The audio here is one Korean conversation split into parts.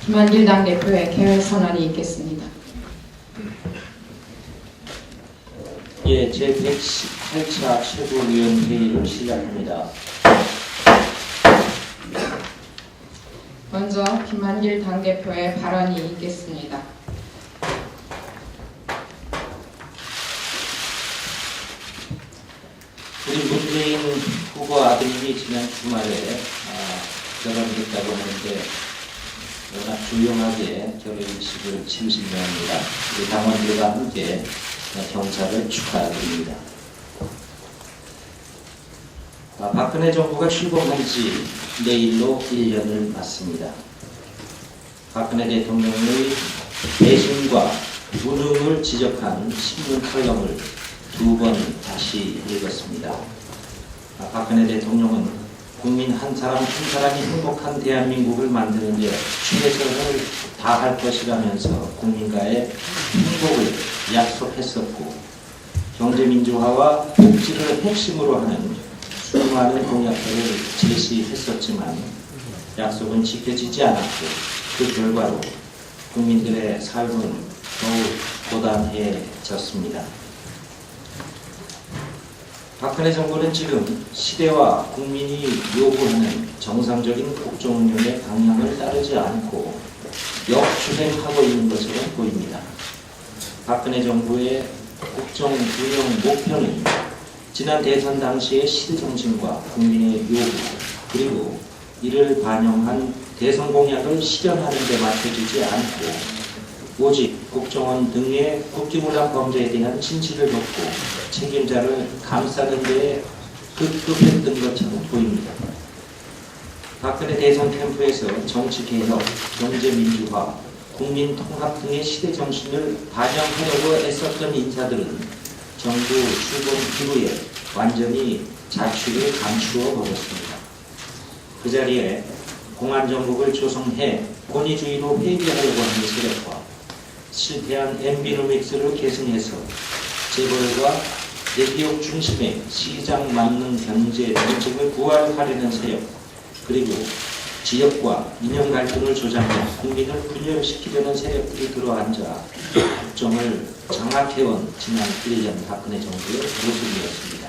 김한길 당대표의 개회 선언이 있겠습니다. 예, 제118차 최고위원 회의를 시작합니다. 먼저 김한길 당대표의 발언이 있겠습니다. 우리 문재인 후보 아드님이 지난 주말에 결혼했다고 하는데 워낙 조용하게 결혼식을 치르신 모양입니다. 우리 당원들과 함께 경사를 축하드립니다. 박근혜 정부가 출범한 지 내일로 1년을 맞습니다. 박근혜 대통령의 배신과 무능을 지적한 신문 칼럼을 2번 다시 읽었습니다. 박근혜 대통령은 국민 한 사람 한 사람이 행복한 대한민국을 만드는 데 최선을 다할 것이라면서 국민과의 행복을 약속했었고 경제민주화와 복지를 핵심으로 하는 수많은 공약들을 제시했었지만 약속은 지켜지지 않았고 그 결과로 국민들의 삶은 더욱 고단해졌습니다. 박근혜 정부는 지금 시대와 국민이 요구하는 정상적인 국정 운영의 방향을 따르지 않고 역주행하고 있는 것으로 보입니다. 박근혜 정부의 국정 운영 목표는 지난 대선 당시의 시대 정신과 국민의 요구 그리고 이를 반영한 대선 공약을 실현하는 데 맞춰지지 않고 오직 국정원 등의 국기문란 범죄에 대한 진실을 덮고 책임자를 감싸는 데에 급급했던 것처럼 보입니다. 박근혜 대선 캠프에서 정치개혁, 경제민주화, 국민통합 등의 시대 정신을 반영하려고 애썼던 인사들은 정부 출범 이후에 완전히 자취를 감추어 버렸습니다. 그 자리에 공안정국을 조성해 권위주의로 회귀하려고 하는 세력과 실패한 MB노믹스를 계승해서 재벌과 대기업 중심의 시장 맞는 경제 정책을 부활하려는 세력 그리고 지역과 이념 갈등을 조장해 국민을 분열시키려는 세력들이 들어앉아 국정을 장악해온 지난 1년 박근혜 정부의 모습이었습니다.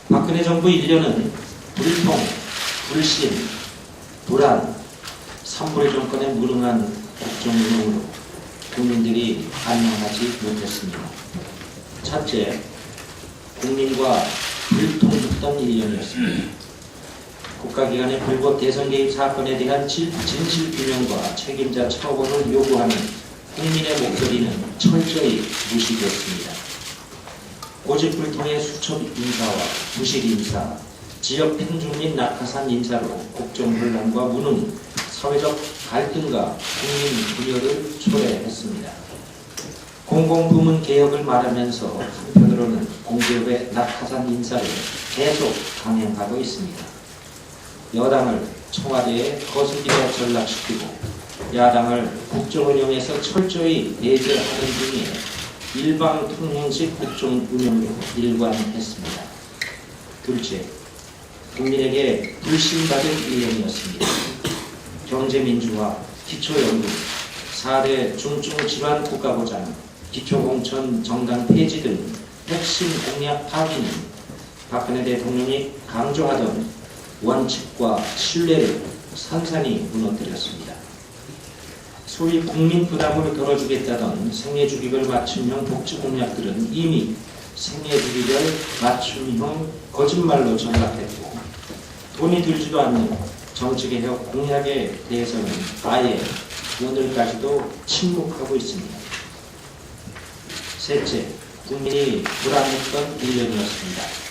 박근혜 정부 1년은 불통, 불신, 불안, 산불 정권에 무능한 국정 운영으로 국민들이 안녕하지 못했습니다. 첫째, 국민과 불통했던 1년이었습니다. 국가기관의 불법 대선 개입 사건에 대한 진실규명과 책임자 처벌을 요구하는 국민의 목소리는 철저히 무시되었습니다. 고집불통의 수첩 인사와 부실 인사, 지역 평중 및 낙하산 인사로 국정 혼란과 무능, 사회적 갈등과 국민 분열을 초래했습니다. 공공부문 개혁을 말하면서 한편으로는 공기업의 낙하산 인사를 계속 강행하고 있습니다. 여당을 청와대에 거스기려 전락시키고 야당을 국정운영에서 철저히 배제하는 등의 일방통행식 국정운영으로 일관했습니다. 둘째, 국민에게 불신받은 1년이었습니다. 경제민주화, 기초연금, 4대 중증질환 국가보장, 기초공천 정당 폐지 등 핵심 공약 파기는 박근혜 대통령이 강조하던 원칙과 신뢰를 산산히 무너뜨렸습니다. 소위 국민 부담을 덜어주겠다던 생애주기별 맞춤형 복지 공약들은 이미 생애주기별 맞춤형 거짓말로 전락했고 돈이 들지도 않는 정치개혁 공약에 대해서는 아예 오늘까지도 침묵하고 있습니다. 셋째, 국민이 불안했던 1년이었습니다.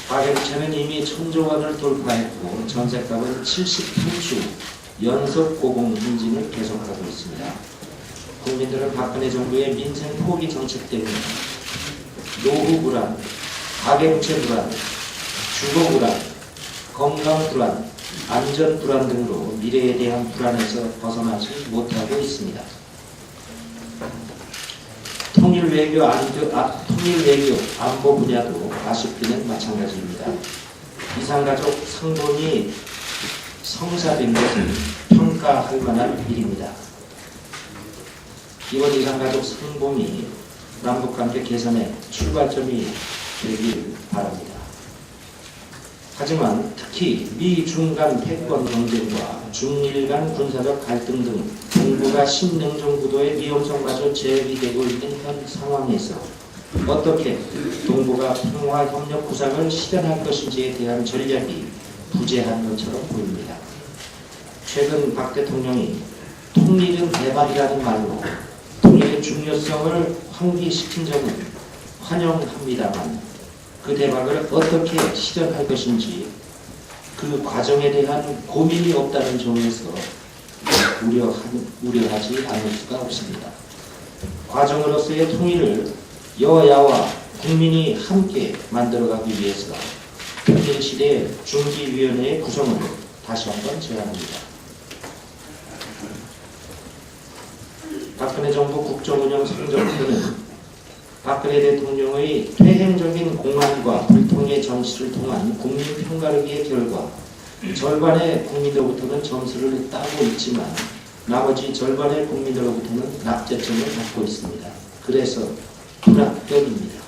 가계부채는 이미 1,000조 원을 돌파했고 전세값은 78주 연속 고공 행진을 계속하고 있습니다. 국민들은 박근혜 정부의 민생 포기 정책 때문에 노후 불안, 가계부채 불안, 주거 불안, 건강 불안, 안전 불안 등으로 미래에 대한 불안에서 벗어나지 못하고 있습니다. 통일 외교 안보 분야도 아쉽기는 마찬가지입니다. 이산가족 상봉이 성사된 것은 평가할 만한 일입니다. 이번 이산가족 상봉이 남북관계 개선의 출발점이 되길 바랍니다. 하지만 특히 미-중 간 패권 경쟁과 중일 간 군사적 갈등 등 동북아 신냉전 구도의 위험성마저 제기되고 있는 현 상황에서 어떻게 동북아 평화협력 구상을 실현할 것인지에 대한 전략이 부재한 것처럼 보입니다. 최근 박 대통령이 통일은 대박이라는 말로 통일의 중요성을 환기시킨 점은 환영합니다만 그 대박을 어떻게 실현할 것인지 그 과정에 대한 고민이 없다는 점에서 우려하지 않을 수가 없습니다. 과정으로서의 통일을 여야와 국민이 함께 만들어가기 위해서 통일시대 중기위원회의 구성을 다시 한번 제안합니다. 박근혜 정부 국정운영 성적표는 박근혜 대통령의 퇴행적인 공안과 불통의 정치를 통한 국민평가르기의 결과 절반의 국민들로부터는 점수를 따고 있지만 나머지 절반의 국민들로부터는 납제점을 받고 있습니다. 그래서 불합격입니다.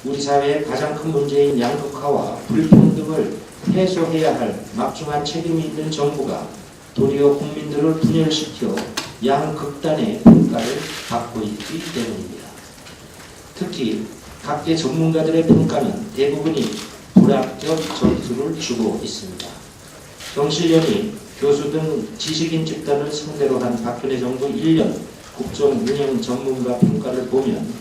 우리 사회의 가장 큰 문제인 양극화와 불평등을 해소해야 할 막중한 책임이 있는 정부가 도리어 국민들을 분열시켜 양극단의 평가를 받고 있기 때문입니다. 특히 각계 전문가들의 평가는 대부분이 불합격 점수를 주고 있습니다. 경실련이 교수 등 지식인 집단을 상대로 한 박근혜 정부 1년 국정운영 전문가 평가를 보면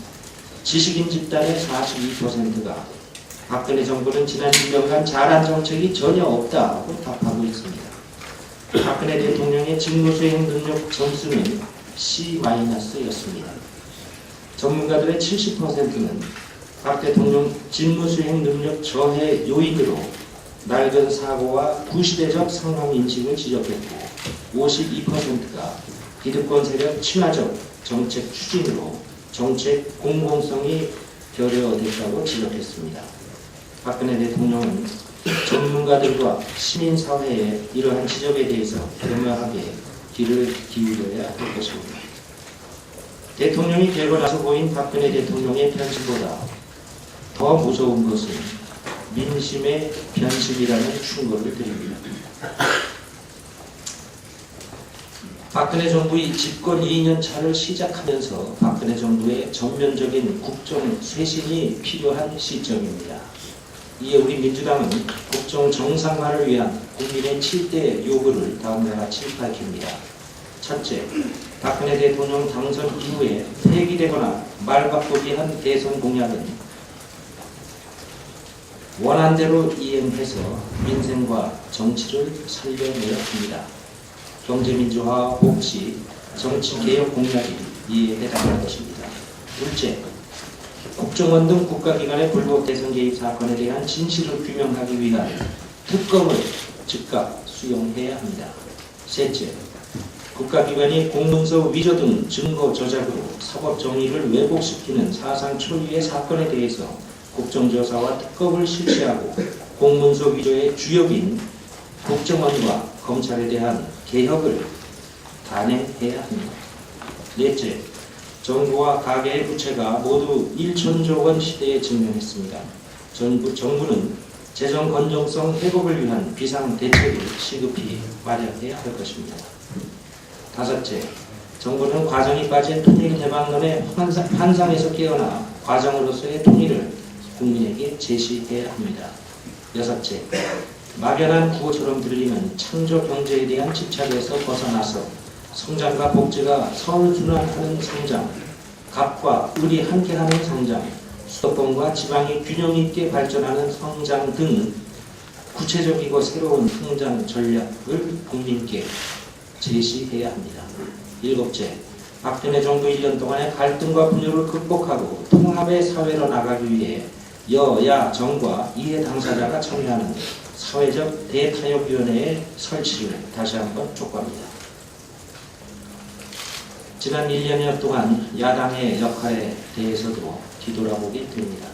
지식인 집단의 42%가 박근혜 정부는 지난 1년간 잘한 정책이 전혀 없다고 답하고 있습니다. 박근혜 대통령의 직무수행 능력 점수는 C-였습니다. 전문가들의 70%는 박 대통령 직무수행 능력 저해 요인으로 낡은 사고와 구시대적 상황인식을 지적했고 52%가 기득권 세력 친화적 정책 추진으로 정책 공공성이 결여됐다고 지적했습니다. 박근혜 대통령은 전문가들과 시민사회의 이러한 지적에 대해서 겸허하게 귀를 기울여야 할 것입니다. 대통령이 되고 나서 보인 박근혜 대통령의 변심보다 더 무서운 것은 민심의 변심이라는 충고를 드립니다. 박근혜 정부의 집권 2년 차를 시작하면서 박근혜 정부의 전면적인 국정 쇄신이 필요한 시점입니다. 이에 우리 민주당은 국정 정상화를 위한 국민의 7대 요구를 다음과 같이 밝힙니다. 첫째, 박근혜 대통령 당선 이후에 폐기되거나 말바꾸기한 대선 공약은 원안대로 이행해서 민생과 정치를 살려내야 합니다. 경제민주화, 복지, 정치개혁 공약이 이에 해당할 것입니다. 둘째, 국정원 등 국가기관의 불법 대선 개입 사건에 대한 진실을 규명하기 위한 특검을 즉각 수용해야 합니다. 셋째, 국가기관이 공문서 위조 등 증거 조작으로 사법 정의를 왜곡시키는 사상 초유의 사건에 대해서 국정조사와 특검을 실시하고 공문서 위조의 주역인 국정원과 검찰에 대한 개혁을 단행해야 합니다. 넷째, 정부와 가계의 부채가 모두 1천조 원 시대에 직면했습니다. 정부는 재정 건전성 회복을 위한 비상대책을 시급히 마련해야 할 것입니다. 다섯째, 정부는 과정이 빠진 통일 해방론의 환상에서 깨어나 과정으로서의 통일을 국민에게 제시해야 합니다. 여섯째, 막연한 구호처럼 들리는 창조 경제에 대한 집착에서 벗어나서 성장과 복지가 선순환하는 성장, 갑과 을이 함께하는 성장, 수도권과 지방이 균형 있게 발전하는 성장 등 구체적이고 새로운 성장 전략을 국민께 제시해야 합니다. 일곱째, 박근혜 정부 1년 동안의 갈등과 분열을 극복하고 통합의 사회로 나가기 위해 여야 정과 이해 당사자가 참여하는 사회적 대타협위원회의 설치를 다시 한번 촉구합니다. 지난 1년여 동안 야당의 역할에 대해서도 뒤돌아보게 됩니다.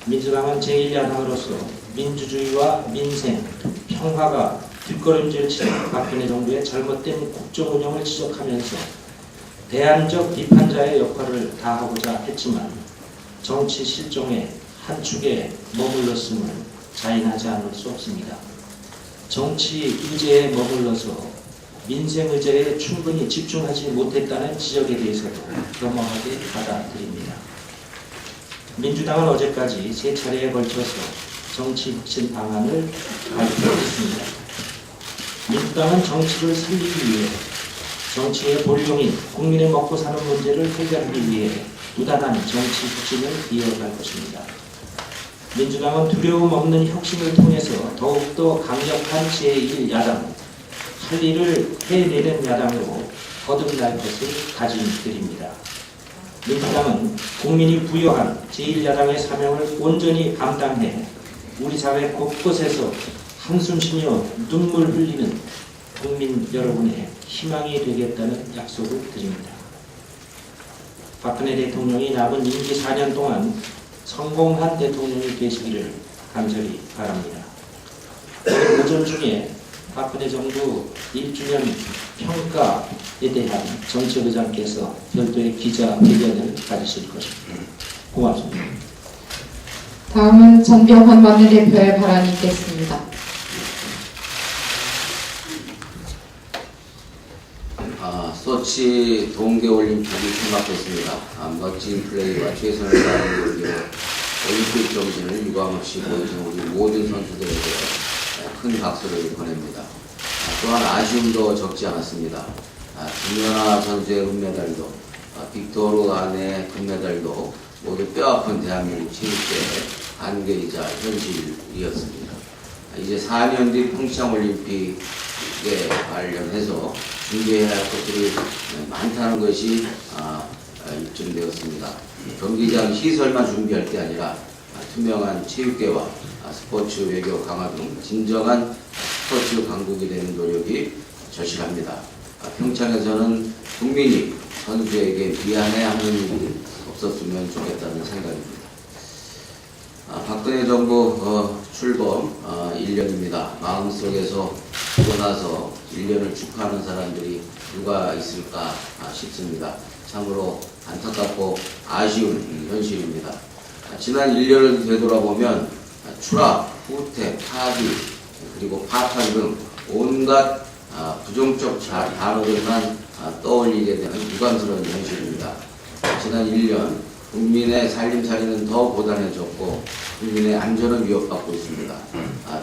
민주당은 제1야당으로서 민주주의와 민생, 평화가 뒷걸음질 치는 박근혜 정부의 잘못된 국정 운영을 지적하면서 대안적 비판자의 역할을 다하고자 했지만 정치 실종의 한 축에 머물렀음을 자인하지 않을 수 없습니다. 정치 의제에 머물러서 민생 의제에 충분히 집중하지 못했다는 지적에 대해서도 겸허하게 받아들입니다. 민주당은 어제까지 3차례에 걸쳐서 정치 혁신 방안을 발표했습니다. 민주당은 정치를 살리기 위해 정치의 본용인 국민의 먹고 사는 문제를 해결하기 위해 부단한 정치 혁신을 이어갈 것입니다. 민주당은 두려움 없는 혁신을 통해서 더욱더 강력한 제1야당, 할 일을 해내는 야당으로 거듭날 것을 다짐드립니다. 민주당은 국민이 부여한 제1야당의 사명을 온전히 감당해 우리 사회 곳곳에서 한숨 쉬며 눈물 흘리는 국민 여러분의 희망이 되겠다는 약속을 드립니다. 박근혜 대통령이 남은 임기 4년 동안 성공한 대통령이 되시기를 간절히 바랍니다. 오늘 오전 중에 박근혜 정부 1주년 평가에 대한 정책의장께서 별도의 기자회견을 가지실 것입니다. 고맙습니다. 다음은 전병헌 원내대표의 발언이 있겠습니다. 소치 동계올림픽이 개막됐습니다. 멋진 플레이와 최선을 다하는 올림픽 정신을 유감없이 보여준 우리 모든 선수들에게 큰 박수를 보냅니다. 또한 아쉬움도 적지 않았습니다. 김연아 선수의 은메달도 빅토르 안의 금메달도 모두 뼈아픈 대한민국 체육계의 한계이자 현실이었습니다. 이제 4년 뒤 평창올림픽에 관련해서 준비해야 할 것들이 많다는 것이 입증되었습니다. 경기장 시설만 준비할 게 아니라 투명한 체육계와 스포츠 외교 강화 등 진정한 스포츠 강국이 되는 노력이 절실합니다. 평창에서는 국민이 선수에게 미안해하는 일이 없었으면 좋겠다는 생각입니다. 박근혜 정부 출범 1년입니다. 마음속에서 보고 나서 1년을 축하하는 사람들이 누가 있을까 싶습니다. 참으로 안타깝고 아쉬운 현실입니다. 지난 1년을 되돌아보면 추락, 후퇴, 파기, 그리고 파탄 등 온갖 부정적 단어들만 떠올리게 되는 유감스러운 현실입니다. 지난 1년 국민의 살림살이는 더 고단해졌고 국민의 안전은 위협받고 있습니다.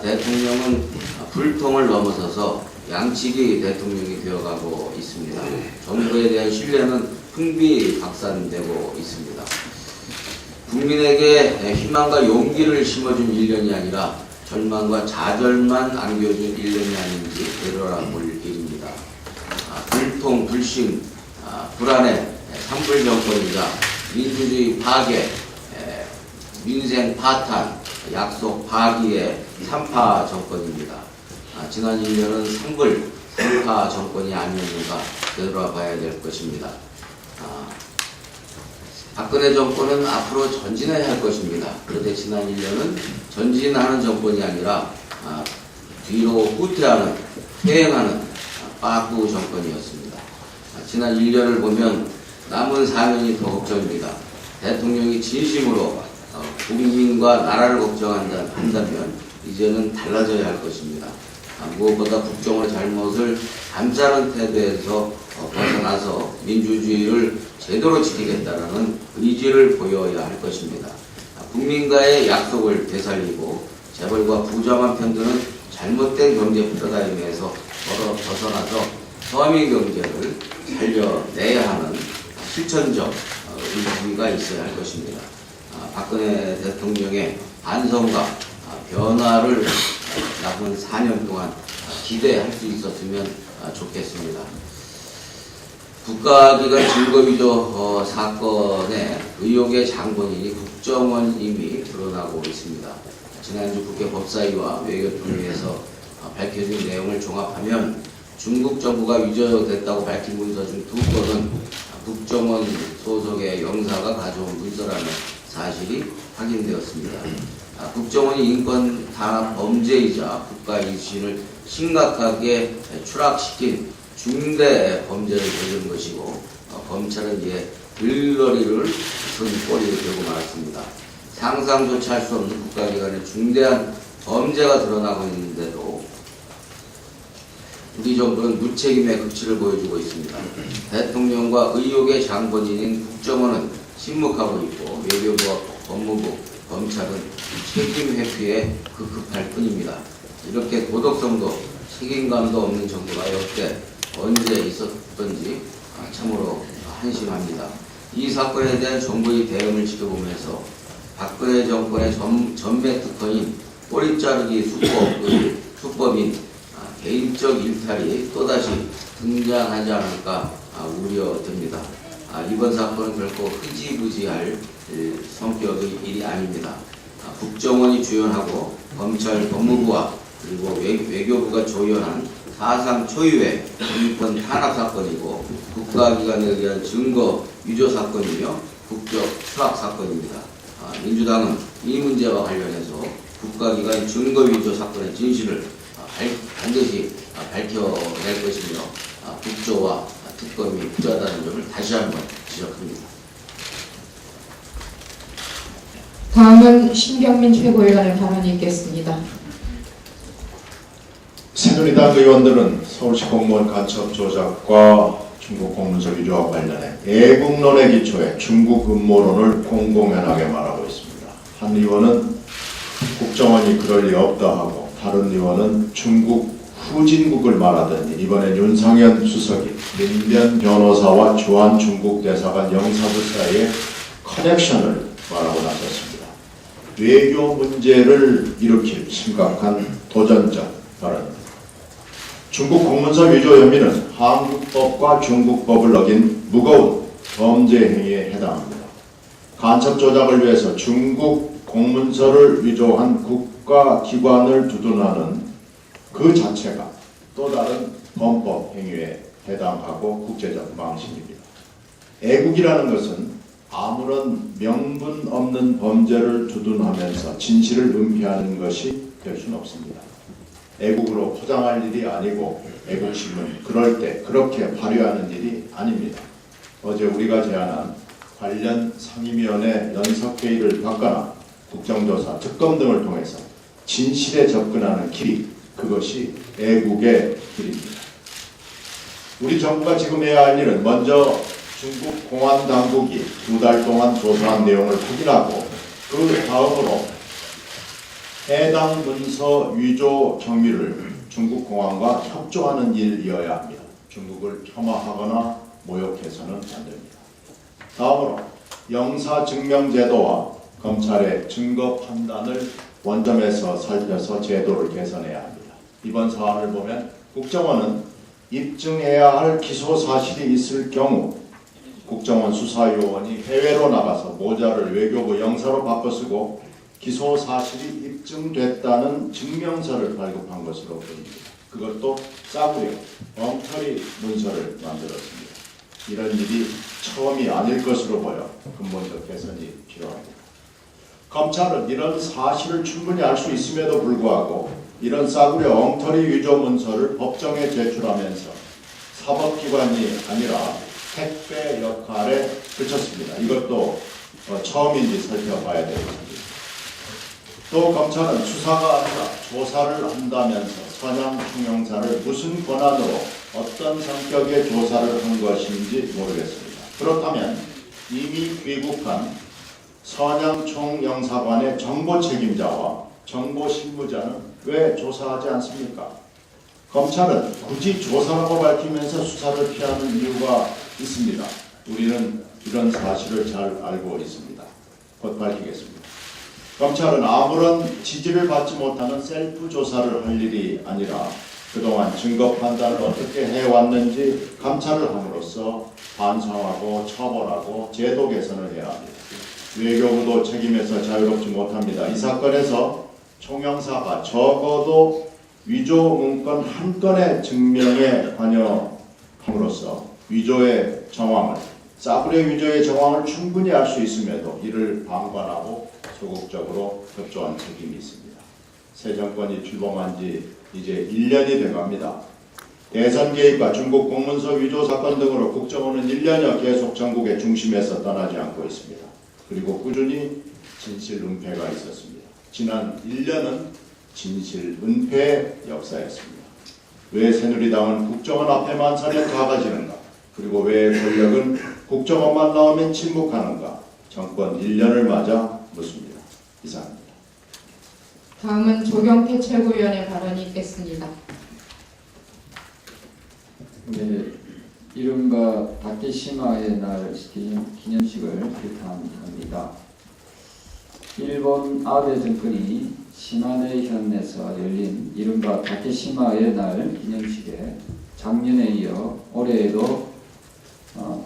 대통령은 불통을 넘어서서 양치기 대통령이 되어가고 있습니다. 정부에 대한 신뢰는 풍비박산되고 있습니다. 국민에게 희망과 용기를 심어준 1년이 아니라 절망과 좌절만 안겨준 1년이 아닌지 되돌아볼 일입니다. 불통, 불신, 불안의 산불 정권이자 민주주의 파괴, 민생 파탄, 약속 파기의 3파 정권입니다. 지난 1년은 산불 3파 정권이 아니었는가 되돌아봐야 될 것입니다. 박근혜 정권은 앞으로 전진해야 할 것입니다. 그런데 지난 1년은 전진하는 정권이 아니라 뒤로 후퇴하는, 퇴행하는 빠꾸 정권이었습니다. 지난 1년을 보면 남은 4년이 더 걱정입니다. 대통령이 진심으로 국민과 나라를 걱정한다면 이제는 달라져야 할 것입니다. 무엇보다 국정의 잘못을 감싸는 태도에서 벗어나서 민주주의를 제대로 지키겠다는 의지를 보여야 할 것입니다. 국민과의 약속을 되살리고 재벌과 부정한 편드는 잘못된 경제 패러다임에서 벗어나서 서민 경제를 살려내야 하는 실천적 의지가 있어야 할 것입니다. 박근혜 대통령의 반성과 변화를 남은 4년 동안 기대할 수 있었으면 좋겠습니다. 국가기관 증거위조 사건의 의혹의 장본인이 국정원임이 드러나고 있습니다. 지난주 국회 법사위와 외교통위에서 밝혀진 내용을 종합하면 중국 정부가 위조됐다고 밝힌 문서 중 2건은 국정원 소속의 영사가 가져온 문서라는 사실이 확인되었습니다. 국정원이 인권 탄압 범죄이자 국가 이신을 심각하게 추락시킨 중대 범죄를 저지른 것이고 검찰은 이에 들러리를 쓴 꼴이 되고 말았습니다. 상상조차 할 수 없는 국가기관의 중대한 범죄가 드러나고 있는데도 우리 정부는 무책임의 극치를 보여주고 있습니다. 대통령과 의혹의 장본인인 국정원은 침묵하고 있고 외교부와 법무부, 검찰은 책임 회피에 급급할 뿐입니다. 이렇게 도덕성도 책임감도 없는 정부가 역대 언제 있었던지 참으로 한심합니다. 이 사건에 대한 정부의 대응을 지켜보면서 박근혜 정권의 전배 특허인 꼬리 자르기 수법인 개인적 일탈이 또다시 등장하지 않을까 우려됩니다. 이번 사건은 결코 흐지부지할 성격의 일이 아닙니다. 국정원이 주연하고 검찰, 법무부와 그리고 외교부가 조연한 사상 초유의 인권 탄압 사건이고 국가기관에 의한 증거 위조 사건이며 국적 추락 사건입니다. 민주당은 이 문제와 관련해서 국가기관 증거 위조 사건의 진실을 반드시 밝혀낼 것이며 국조와 특검이 부자다는 점을 다시 한번 지적합니다. 다음은 신경민 최고위원의 발언이 있겠습니다. 새누리당 의원들은 서울시 공무원 간첩 조작과 중국 공문서 위조와 관련해 애국론에 기초해 중국 음모론을 공공연하게 말하고 있습니다. 한 의원은 국정원이 그럴 리 없다 하고 다른 의원은 중국 후진국을 말하더니 이번에 윤상현 수석이 민변 변호사와 주한 중국 대사관 영사부 사이의 커넥션을 말하고 나섰습니다. 외교 문제를 일으킬 심각한 도전적 발언입니다. 중국 공문서 위조 혐의는 한국법과 중국법을 어긴 무거운 범죄 행위에 해당합니다. 간첩 조작을 위해서 중국 공문서를 위조한 국가기관을 두둔하는 그 자체가 또 다른 범법 행위에 해당하고 국제적 망신입니다. 애국이라는 것은 아무런 명분 없는 범죄를 두둔하면서 진실을 은폐하는 것이 될 수는 없습니다. 애국으로 포장할 일이 아니고 애국심은 그럴 때 그렇게 발휘하는 일이 아닙니다. 어제 우리가 제안한 관련 상임위원회 연석회의를 받거나 국정조사, 특검 등을 통해서 진실에 접근하는 길이 그것이 애국의 길입니다. 우리 정부가 지금 해야 할 일은 먼저 중국 공안 당국이 2달 동안 조사한 내용을 확인하고 그 다음으로 해당 문서 위조 경위를 중국 공안과 협조하는 일이어야 합니다. 중국을 폄하하거나 모욕해서는 안 됩니다. 다음으로 영사증명제도와 검찰의 증거 판단을 원점에서 살펴서 제도를 개선해야 합니다. 이번 사안을 보면 국정원은 입증해야 할 기소 사실이 있을 경우 국정원 수사요원이 해외로 나가서 모자를 외교부 영사로 바꿔쓰고 기소 사실이 입증됐다는 증명서를 발급한 것으로 보입니다. 그것도 싸구려, 엉터리 문서를 만들었습니다. 이런 일이 처음이 아닐 것으로 보여 근본적 개선이 필요합니다. 검찰은 이런 사실을 충분히 알 수 있음에도 불구하고 이런 싸구려 엉터리 위조 문서를 법정에 제출하면서 사법기관이 아니라 택배 역할에 그쳤습니다. 이것도 처음인지 살펴봐야 되겠습니다. 또 검찰은 수사가 아니라 조사를 한다면서 선양 총영사를 무슨 권한으로 어떤 성격의 조사를 한 것인지 모르겠습니다. 그렇다면 이미 귀국한 선양 총영사관의 정보 책임자와 정보 실무자는 왜 조사하지 않습니까? 검찰은 굳이 조사라고 밝히면서 수사를 피하는 이유가 있습니다. 우리는 이런 사실을 잘 알고 있습니다. 곧 밝히겠습니다. 검찰은 아무런 지지를 받지 못하는 셀프 조사를 할 일이 아니라 그동안 증거 판단을 어떻게 해왔는지 감찰을 함으로써 반성하고 처벌하고 제도 개선을 해야 합니다. 외교부도 책임에서 자유롭지 못합니다. 이 사건에서 총영사가 적어도 위조 문건 한 건의 증명에 관여함으로써 위조의 정황을, 싸구려 위조의 정황을 충분히 알 수 있음에도 이를 방관하고 소극적으로 협조한 책임이 있습니다. 새 정권이 출범한 지 이제 1년이 돼갑니다. 대선 개입과 중국 공문서 위조 사건 등으로 국정원은 1년여 계속 전국의 중심에서 떠나지 않고 있습니다. 그리고 꾸준히 진실 은폐가 있었습니다. 지난 1년은 진실 은폐 역사였습니다. 왜 새누리당은 국정원 앞에만 서면 작아지는가? 그리고 왜 권력은 국정원만 나오면 침묵하는가? 정권 1년을 맞아 묻습니다. 이상입니다. 다음은 조경태 최고위원의 발언이 있겠습니다. 네, 이른바 다케시마의 날 기념식을 비탄합니다. 일본 아베 정권이 시마네 현에서 열린 이른바 다케시마의 날 기념식에 작년에 이어 올해에도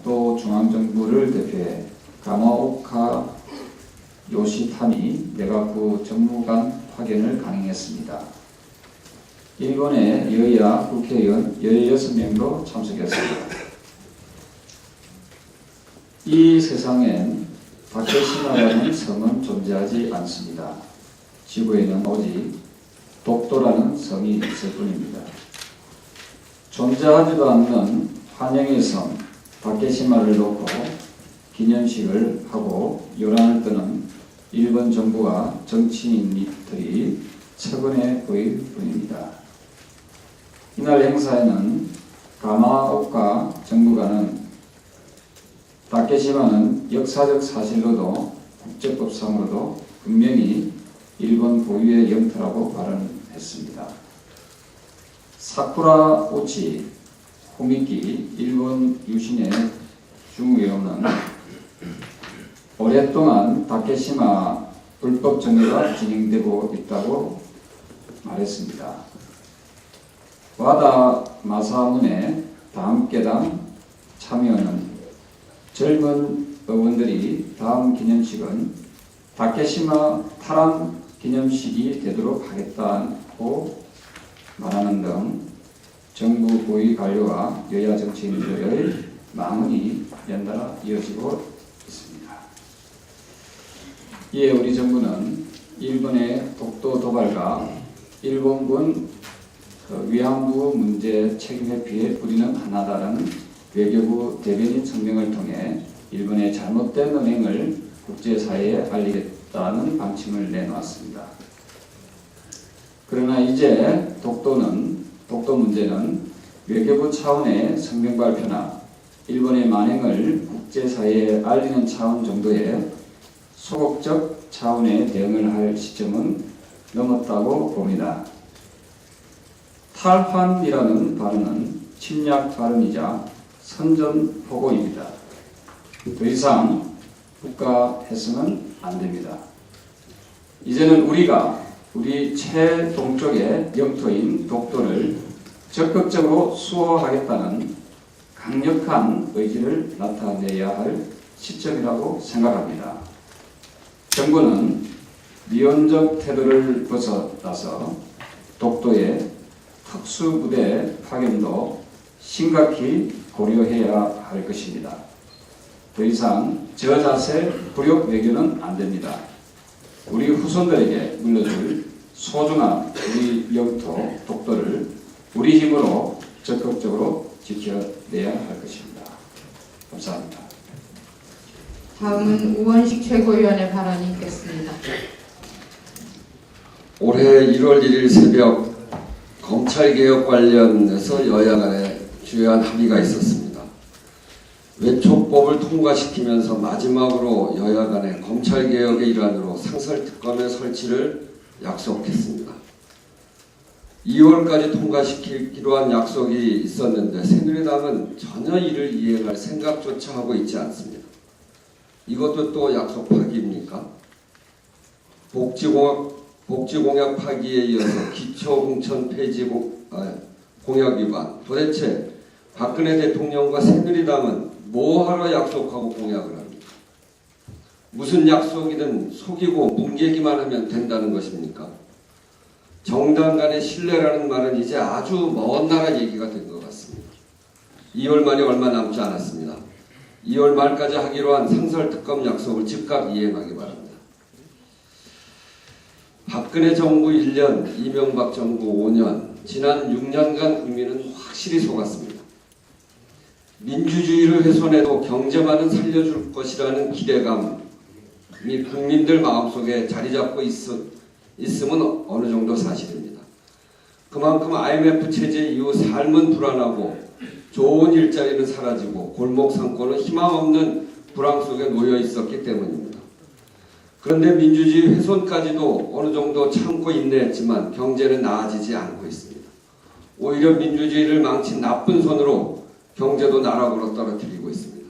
또 중앙정부를 대표해 가마오카 요시타미 내각부 정무관 파견을 강행했습니다. 일본의 여야 국회의원 16명도 참석했습니다. 이 세상엔 다케시마라는 성은 존재하지 않습니다. 지구에는 오직 독도라는 성이 있을 뿐입니다. 존재하지도 않는 환영의 성 다케시마를 놓고 기념식을 하고 요란을 뜨는 일본 정부와 정치인들이 최근에 보일 뿐입니다. 이날 행사에는 가마오카 정부관은 다케시마는 역사적 사실로도 국제법상으로도 분명히 일본 고유의 영토라고 발언했습니다. 사쿠라 오치 호미키 일본 유신의 중의원은 오랫동안 다케시마 불법 점유가 진행되고 있다고 말했습니다. 와다 마사문의 다함께당 참여는 젊은 의원들이 다음 기념식은 다케시마 탈환 기념식이 되도록 하겠다고 말하는 등 정부 고위 관료와 여야 정치인들의 망언이 연달아 이어지고 있습니다. 이에 우리 정부는 일본의 독도 도발과 일본군 위안부 문제 책임 회피에 우리는 하나다라는 외교부 대변인 성명을 통해 일본의 잘못된 은행을 국제사회에 알리겠다는 방침을 내놓았습니다. 그러나 이제 독도 문제는 외교부 차원의 성명 발표나 일본의 만행을 국제사회에 알리는 차원 정도의 소극적 차원의 대응을 할 시점은 넘었다고 봅니다. 탈환이라는 발언은 침략 발언이자 선전포고입니다. 더 이상 국가해서는 안 됩니다. 이제는 우리가 우리 최동쪽의 영토인 독도를 적극적으로 수호하겠다는 강력한 의지를 나타내야 할 시점이라고 생각합니다. 정부는 미온적 태도를 벗어나서 독도의 특수부대 파견도 심각히 고려해야 할 것입니다. 더 이상 저자세 굴욕 외교는 안 됩니다. 우리 후손들에게 물려줄 소중한 우리 영토 독도를 우리 힘으로 적극적으로 지켜내야 할 것입니다. 감사합니다. 다음은 우원식 최고위원의 발언이 있겠습니다. 올해 1월 1일 새벽 검찰개혁 관련해서 여야 간에 주요한 합의가 있었습니다. 외초법을 통과시키면서 마지막으로 여야 간에 검찰개혁의 일환으로 상설특검의 설치를 약속했습니다. 2월까지 통과시키기로 한 약속이 있었는데 새누리당은 전혀 이를 이행할 생각조차 하고 있지 않습니다. 이것도 또 약속 파기입니까? 복지공약 파기에 이어서 기초공천 폐지 공약 위반. 도대체 박근혜 대통령과 새누리당은 뭐하러 약속하고 공약을 합니까? 무슨 약속이든 속이고 뭉개기만 하면 된다는 것입니까? 정당 간의 신뢰라는 말은 이제 아주 먼 나라 얘기가 된 것 같습니다. 2월 말이 얼마 남지 않았습니다. 2월 말까지 하기로 한 상설특검 약속을 즉각 이행하기 바랍니다. 박근혜 정부 1년, 이명박 정부 5년, 지난 6년간 국민은 확실히 속았습니다. 민주주의를 훼손해도 경제만은 살려줄 것이라는 기대감이 국민들 마음속에 자리 잡고 있음은 어느 정도 사실입니다. 그만큼 IMF 체제 이후 삶은 불안하고 좋은 일자리는 사라지고 골목 상권은 희망 없는 불황 속에 놓여 있었기 때문입니다. 그런데 민주주의 훼손까지도 어느 정도 참고 인내했지만 경제는 나아지지 않고 있습니다. 오히려 민주주의를 망친 나쁜 손으로 경제도 나락으로 떨어뜨리고 있습니다.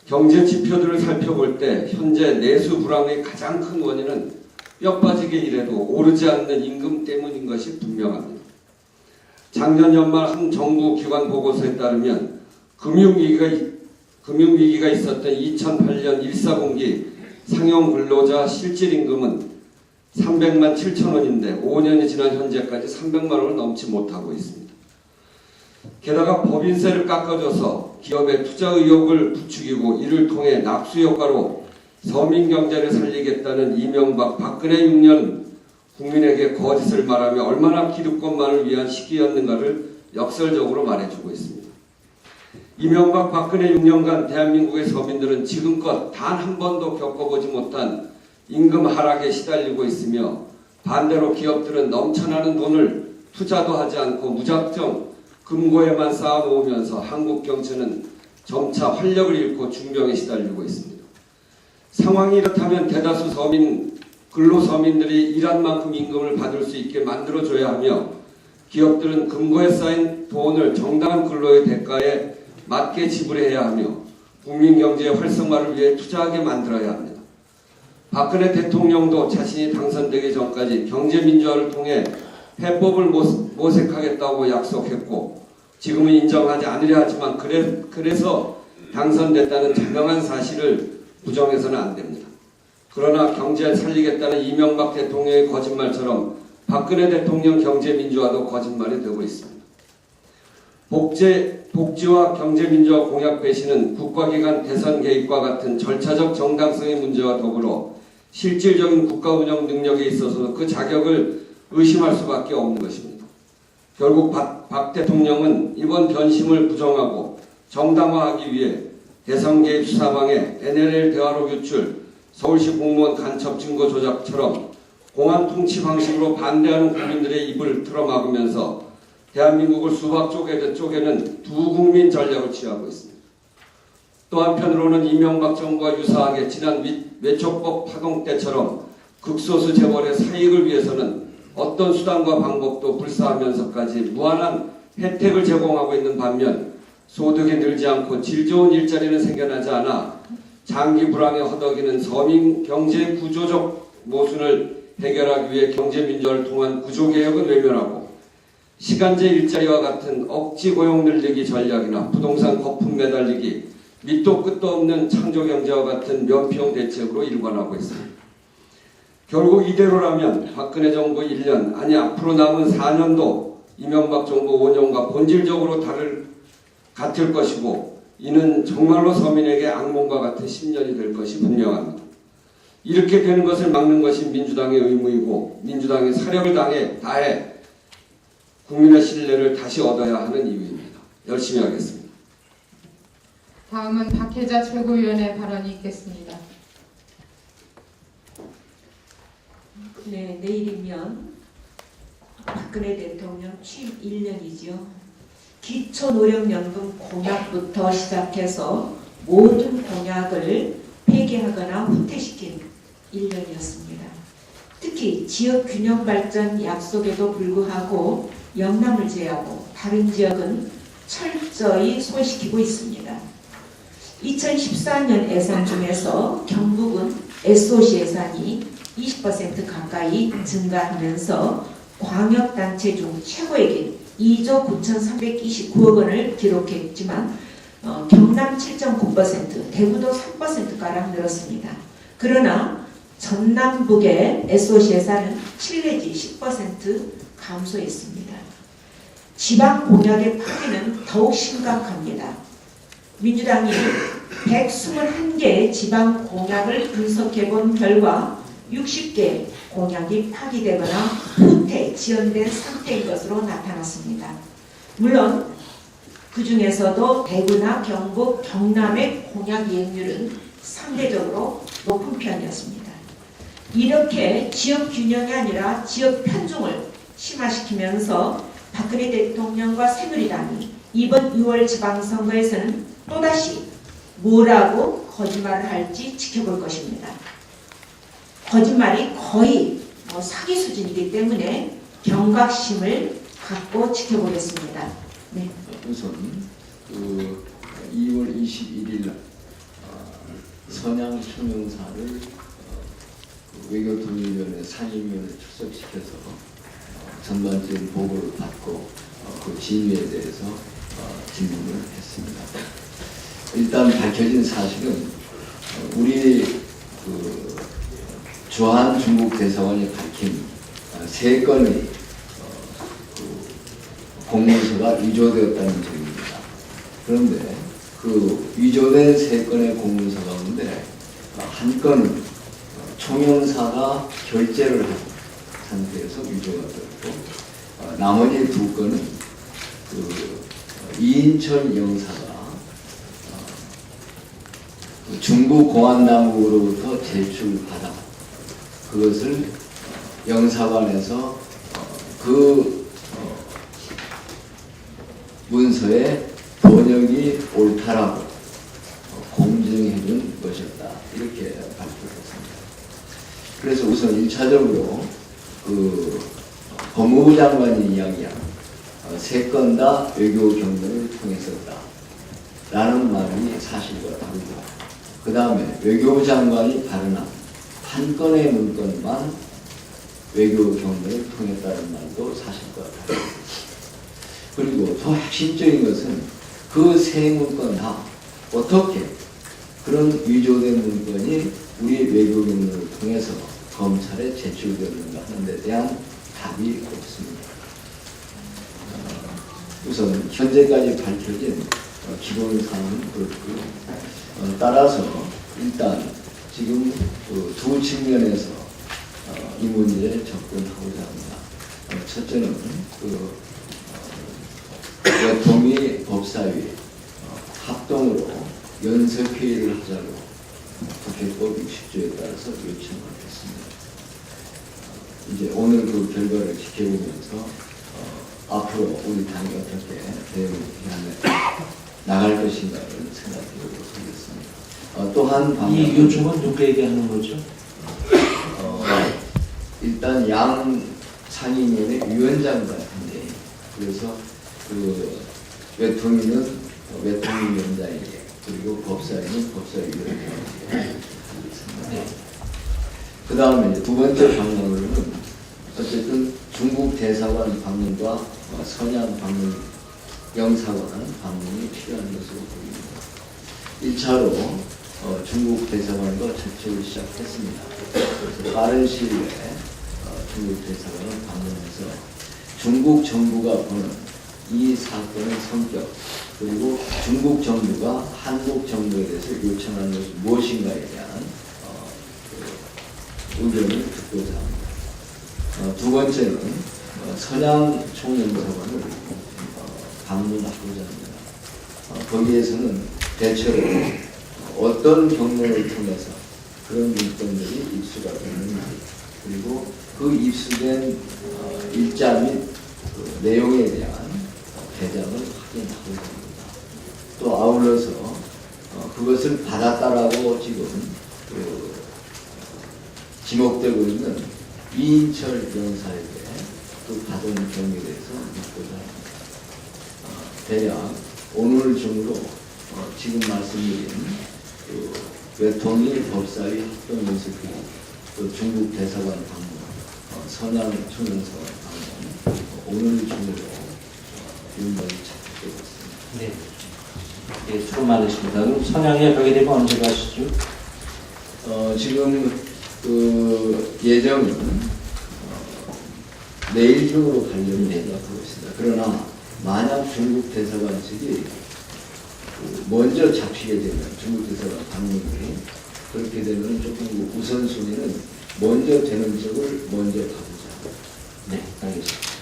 경제 지표들을 살펴볼 때 현재 내수 불황의 가장 큰 원인은 뼈 빠지게 일해도 오르지 않는 임금 때문인 것이 분명합니다. 작년 연말 한 정부 기관 보고서에 따르면 금융위기가 있었던 2008년 1사분기 상용 근로자 실질임금은 300만 7천 원인데 5년이 지난 현재까지 300만 원을 넘지 못하고 있습니다. 게다가 법인세를 깎아줘서 기업의 투자 의욕을 부추기고 이를 통해 낙수 효과로 서민 경제를 살리겠다는 이명박 박근혜 6년 국민에게 거짓을 말하며 얼마나 기득권만을 위한 시기였는가를 역설적으로 말해주고 있습니다. 이명박 박근혜 6년간 대한민국의 서민들은 지금껏 단 한 번도 겪어보지 못한 임금 하락에 시달리고 있으며 반대로 기업들은 넘쳐나는 돈을 투자도 하지 않고 무작정 금고에만 쌓아놓으면서 한국 경제는 점차 활력을 잃고 중병에 시달리고 있습니다. 상황이 이렇다면 대다수 근로서민들이 일한 만큼 임금을 받을 수 있게 만들어줘야 하며 기업들은 금고에 쌓인 돈을 정당한 근로의 대가에 맞게 지불해야 하며 국민 경제의 활성화를 위해 투자하게 만들어야 합니다. 박근혜 대통령도 자신이 당선되기 전까지 경제민주화를 통해 해법을 모색하겠다고 약속했고 지금은 인정하지 않으려 하지만 그래서 당선됐다는 자명한 사실을 부정해서는 안 됩니다. 그러나 경제를 살리겠다는 이명박 대통령의 거짓말처럼 박근혜 대통령 경제민주화도 거짓말이 되고 있습니다. 복지와 경제민주화 공약 배신은 국가기관 대선 개입과 같은 절차적 정당성의 문제와 더불어 실질적인 국가운영 능력에 있어서도 그 자격을 의심할 수밖에 없는 것입니다. 결국 박 대통령은 이번 변심을 부정하고 정당화하기 위해 대선 개입 수사방해 NLL 대화록 유출, 서울시 공무원 간첩 증거 조작처럼 공안 통치 방식으로 반대하는 국민들의 입을 틀어막으면서 대한민국을 수박 쪼개는 두 국민 전략을 취하고 있습니다. 또 한편으로는 이명박 정부와 유사하게 지난 외초법 파동 때처럼 극소수 재벌의 사익을 위해서는 어떤 수단과 방법도 불사하면서까지 무한한 혜택을 제공하고 있는 반면 소득이 늘지 않고 질 좋은 일자리는 생겨나지 않아 장기 불황에 허덕이는 서민 경제 구조적 모순을 해결하기 위해 경제민주화를 통한 구조개혁은 외면하고 시간제 일자리와 같은 억지 고용 늘리기 전략이나 부동산 거품 매달리기, 밑도 끝도 없는 창조경제와 같은 면피용 대책으로 일관하고 있습니다. 결국 이대로라면 박근혜 정부 1년, 아니 앞으로 남은 4년도 이명박 정부 5년과 본질적으로 같을 것이고 이는 정말로 서민에게 악몽과 같은 10년이 될 것이 분명합니다. 이렇게 되는 것을 막는 것이 민주당의 의무이고 민주당이 사력을 다해 국민의 신뢰를 다시 얻어야 하는 이유입니다. 열심히 하겠습니다. 다음은 박혜자 최고위원의 발언이 있겠습니다. 네, 내일이면 박근혜 대통령 취임 1년이죠. 기초노령연금 공약부터 시작해서 모든 공약을 폐기하거나 후퇴시킨 1년이었습니다. 특히 지역균형발전 약속에도 불구하고 영남을 제외하고 다른 지역은 철저히 소외시키고 있습니다. 2014년 예산 중에서 경북은 SOC 예산이 20% 가까이 증가하면서 광역단체 중 최고액인 2조 9,329억 원을 기록했지만 경남 7.9%, 대구도 3%가량 늘었습니다. 그러나 전남북의 SOC 예산은 7 내지 10% 감소했습니다. 지방 공약의 파괴는 더욱 심각합니다. 민주당이 121개의 지방 공약을 분석해본 결과 60개 공약이 파기되거나 후퇴, 지연된 상태인 것으로 나타났습니다. 물론 그 중에서도 대구나 경북, 경남의 공약 이행률은 상대적으로 높은 편이었습니다. 이렇게 지역 균형이 아니라 지역 편중을 심화시키면서 박근혜 대통령과 새누리당이 이번 6월 지방선거에서는 또다시 뭐라고 거짓말을 할지 지켜볼 것입니다. 거짓말이 거의 사기 수준이기 때문에 경각심을 갖고 지켜보겠습니다. 네. 우선 2월 21일 선양 총영사를 외교통일위원회 상임위원회 출석시켜서 전반적인 보고를 받고 그 진위에 대해서 질문을 했습니다. 일단 밝혀진 사실은 우리 주한 중국 대사관이 밝힌 3건의 공문서가 위조되었다는 점입니다. 그런데 그 위조된 3건의 공문서 가운데 한 건은 총영사가 결재를 한 상태에서 위조가 되었고, 나머지 2건은 이인철 영사가 중국 공안당국으로부터 제출받아 그것을 영사관에서 그 문서의 번역이 옳다라고 공증해준 것이었다, 이렇게 발표했습니다. 그래서 우선 1차적으로 그 법무부 장관이 이야기한 3건 다 외교 경로를 통했었다 라는 말이 사실과 다르고, 그 다음에 외교부 장관이 발언한 한 건의 문건만 외교 경로를 통했다는 말도 사실과 다릅니다. 그리고 더 핵심적인 것은 그 3 문건 다 어떻게 그런 위조된 문건이 우리 외교 경로를 통해서 검찰에 제출되는가 하는 데 대한 답이 없습니다. 우선 현재까지 밝혀진 기본 사항은 그렇고요. 따라서 일단 지금 그 2 측면에서 이 문제에 접근하고자 합니다. 첫째는 여통위 법사위 합동으로 연석회의를 하자고 국회법 60조에 따라서 요청을 했습니다. 이제 오늘 그 결과를 지켜보면서 앞으로 우리 당이 어떻게 대응을 나갈 것인가를 생각해보도록 하겠습니다. 또한 이 요청은 누구에게 하는 거죠? 일단 양 상임위원회 위원장들한테, 그래서 그 외통위는 외통위원장에게, 그리고 법사위는 법사위원장에게 하겠습니다. 그 다음에 2번째 방문으로는 어쨌든 중국 대사관 방문과 선양 방문, 영사관 방문이 필요한 것으로 보입니다. 1차로 중국 대사관과 접촉을 시작했습니다. 그래서 빠른 시일 내에 중국 대사관을 방문해서 중국 정부가 보는 이 사건의 성격, 그리고 중국 정부가 한국 정부에 대해서 요청하는 것이 무엇인가에 대한 의견을 듣고자 합니다. 2번째는 선양 총영사관을 방문하고자 합니다. 거기에서는 대체로 어떤 경로를 통해서 그런 문건들이 입수가 됐는지, 그리고 그 입수된 일자 및 그 내용에 대한 대장을 확인하고자 합니다. 또 아울러서 그것을 받았다라고 지금 지목되고 있는 이인철 영사에게 그 받은 경위에 대해서 묻고자 합니다. 대략 오늘 중으로 지금 말씀드린 그 외통위 법사위 합동연습회, 또 중국 대사관 방문, 선양 총영사관 방문, 오늘 중으로 윤곽이 착수되고 있습니다. 네. 예, 수고 많으십니다. 그럼 선양에 가게 되면 언제 가시죠? 지금 그 예정은 내일 중으로 가려고 생각하고 있습니다. 그러나 만약 중국 대사관 측이 먼저 잡히게 되면, 중국 대사관 방문이 그렇게 되면 조금 우선순위는 먼저 되는 쪽을 먼저 가보자. 네, 알겠습니다.